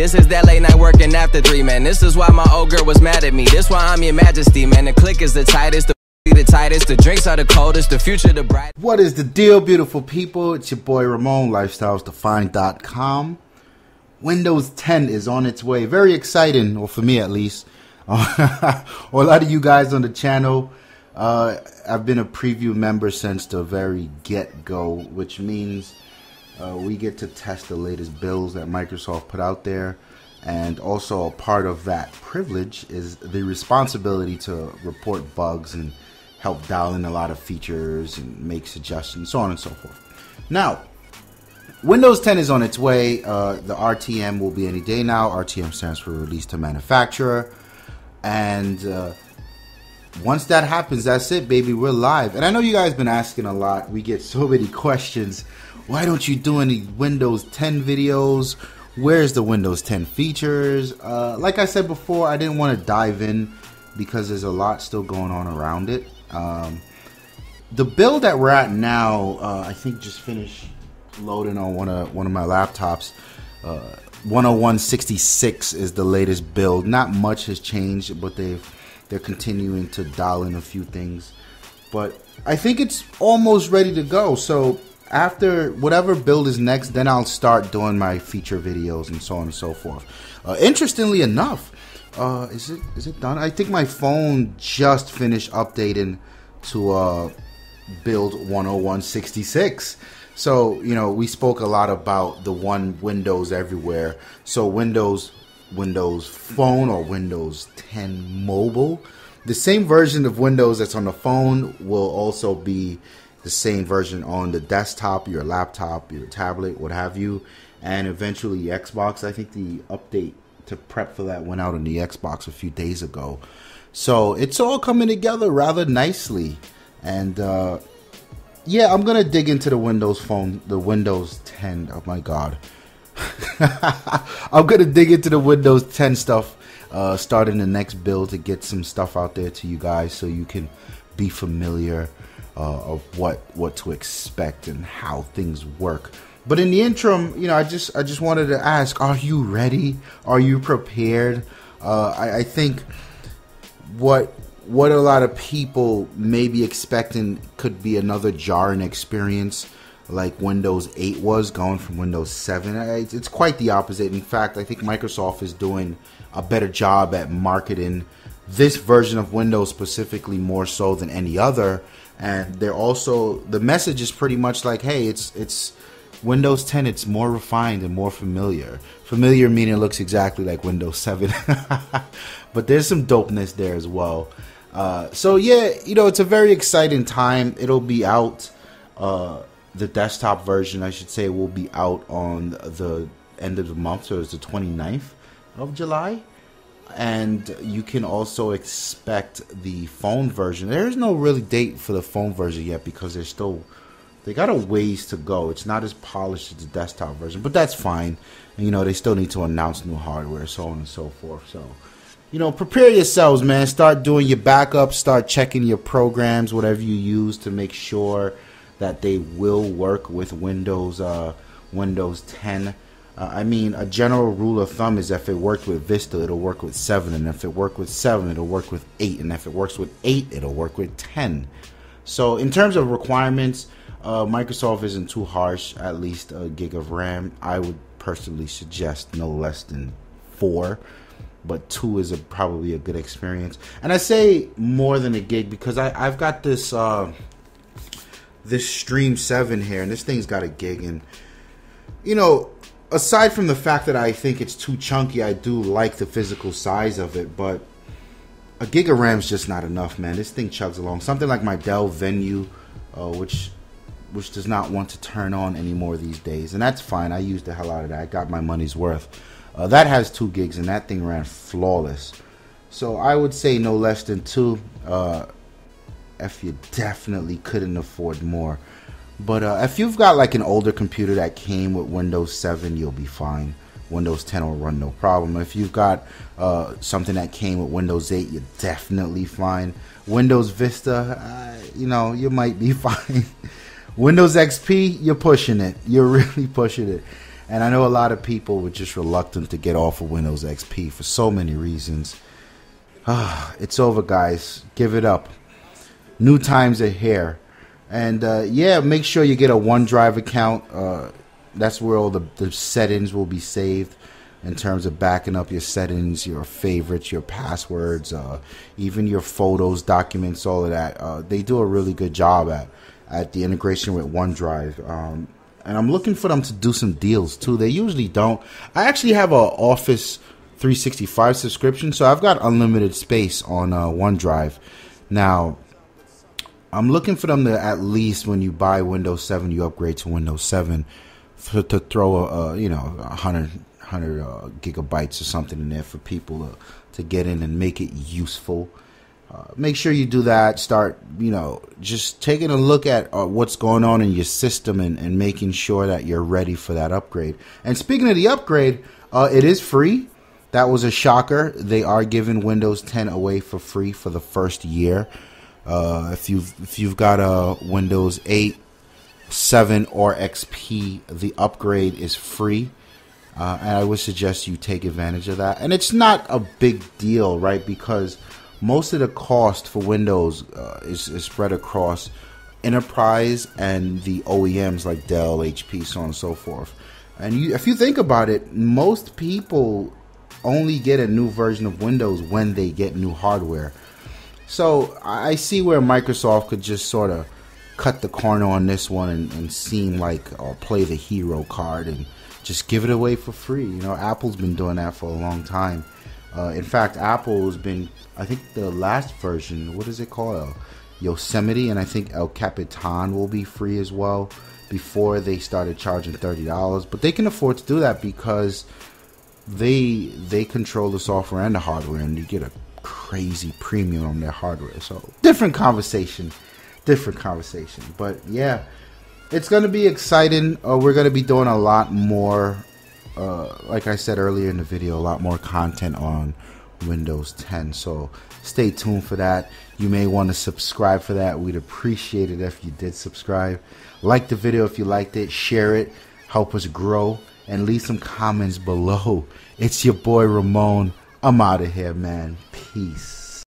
This is that late night working after 3, man. This is why my old girl was mad at me. This why I'm your majesty, man. The click is the tightest, the tightest, the drinks are the coldest, the future the bright. What is the deal, beautiful people? It's your boy Ramon, lifestylesdefined.com. Windows 10 is on its way. Very exciting, or for me at least. Or a lot of you guys on the channel. I've been a preview member since the very get-go, which means we get to test the latest builds that Microsoft put out there, and also a part of that privilege is the responsibility to report bugs and help dial in a lot of features and make suggestions, so on and so forth. Now, Windows 10 is on its way. The RTM will be any day now. RTM stands for Release to Manufacturer, and once that happens, that's it, baby. We're live. And I know you guys been asking a lot. We get so many questions. Why don't you do any Windows 10 videos? Where's the Windows 10 features? Like I said before, I didn't want to dive in because there's a lot still going on around it. The build that we're at now, I think just finished loading on one of my laptops. 101.66 is the latest build. Not much has changed, but they're continuing to dial in a few things. But I think it's almost ready to go. So after whatever build is next, then I'll start doing my feature videos and so on and so forth. Interestingly enough, is it done? I think my phone just finished updating to build 101.66. So, you know, we spoke a lot about the one Windows everywhere. So Windows Phone or Windows 10 Mobile, the same version of Windows that's on the phone will also be the same version on the desktop, your laptop, your tablet, what have you, and eventually Xbox. I think the update to prep for that went out on the Xbox a few days ago. So it's all coming together rather nicely. And yeah, I'm gonna dig into the Windows Phone, the Windows 10. Oh my god. I'm gonna dig into the Windows 10 stuff starting the next build to get some stuff out there to you guys so you can be familiar of what to expect and how things work. But in the interim, you know, I just wanted to ask, are you ready? Are you prepared? I think what a lot of people may be expecting could be another jarring experience like Windows 8 was, going from Windows 7. It's quite the opposite. In fact, I think Microsoft is doing a better job at marketing this version of Windows specifically more so than any other. And they're also, the message is pretty much like, hey, it's Windows 10, it's more refined and more familiar. Familiar meaning it looks exactly like Windows 7. But there's some dopeness there as well. So yeah, you know, it's a very exciting time. It'll be out, the desktop version, I should say, will be out on the end of the month, so it's the 29th of July. And you can also expect the phone version. There is no really date for the phone version yet because they got a ways to go. It's not as polished as the desktop version, but that's fine. And, you know, they still need to announce new hardware, so on and so forth. So, you know, prepare yourselves, man. Start doing your backups. Start checking your programs, whatever you use, to make sure that they will work with Windows 10. I mean, a general rule of thumb is if it worked with Vista, it'll work with 7. And if it worked with 7, it'll work with 8. And if it works with 8, it'll work with 10. So in terms of requirements, Microsoft isn't too harsh. At least a gig of RAM. I would personally suggest no less than 4. But 2 is probably a good experience. And I say more than a gig because I've got this this Stream 7 here, and this thing's got a gig. And, you know, aside from the fact that I think it's too chunky, I do like the physical size of it, but a gig of RAM is just not enough, man. This thing chugs along. Something like my Dell Venue, which does not want to turn on anymore these days, and that's fine. I used the hell out of that. I got my money's worth. That has 2 gigs, and that thing ran flawless. So I would say no less than 2. If you definitely couldn't afford more. But if you've got like an older computer that came with Windows 7, you'll be fine. Windows 10 will run no problem. If you've got something that came with Windows 8, you're definitely fine. Windows Vista, you know, you might be fine. Windows XP, you're pushing it. You're really pushing it. And I know a lot of people were just reluctant to get off of Windows XP for so many reasons. It's over, guys. Give it up. New times are here. And yeah, make sure you get a OneDrive account. That's where all the settings will be saved in terms of backing up your settings, your favorites, your passwords, even your photos, documents, all of that. They do a really good job at the integration with OneDrive. And I'm looking for them to do some deals too. They usually don't. I actually have a Office 365 subscription, so I've got unlimited space on OneDrive. Now, I'm looking for them to, at least when you buy Windows 7, you upgrade to Windows 7, to throw a 100 gigabytes or something in there for people to get in and make it useful. Make sure you do that. Start, just taking a look at what's going on in your system and making sure that you're ready for that upgrade. And speaking of the upgrade, it is free. That was a shocker. They are giving Windows 10 away for free for the first year. If you've got a Windows 8, 7, or XP, the upgrade is free. And I would suggest you take advantage of that. And it's not a big deal, right? Because most of the cost for Windows is spread across enterprise and the OEMs like Dell, HP, so on and so forth. And if you think about it, most people only get a new version of Windows when they get new hardware. So I see where Microsoft could just sort of cut the corner on this one and seem like, or play the hero card and just give it away for free. Apple's been doing that for a long time. In fact, Apple has been, I think the last version, what is it called? Yosemite, and I think El Capitan will be free as well before they started charging $30. But they can afford to do that because they control the software and the hardware, and you get a crazy premium on their hardware. So different conversation. But yeah, it's going to be exciting. We're going to be doing a lot more, like I said earlier in the video, a lot more content on Windows 10. So stay tuned for that. You may want to subscribe for that. We'd appreciate it if you did subscribe. Like the video if you liked it. Share it. Help us grow. And leave some comments below. It's your boy Ramon. I'm out of here, man. Peace.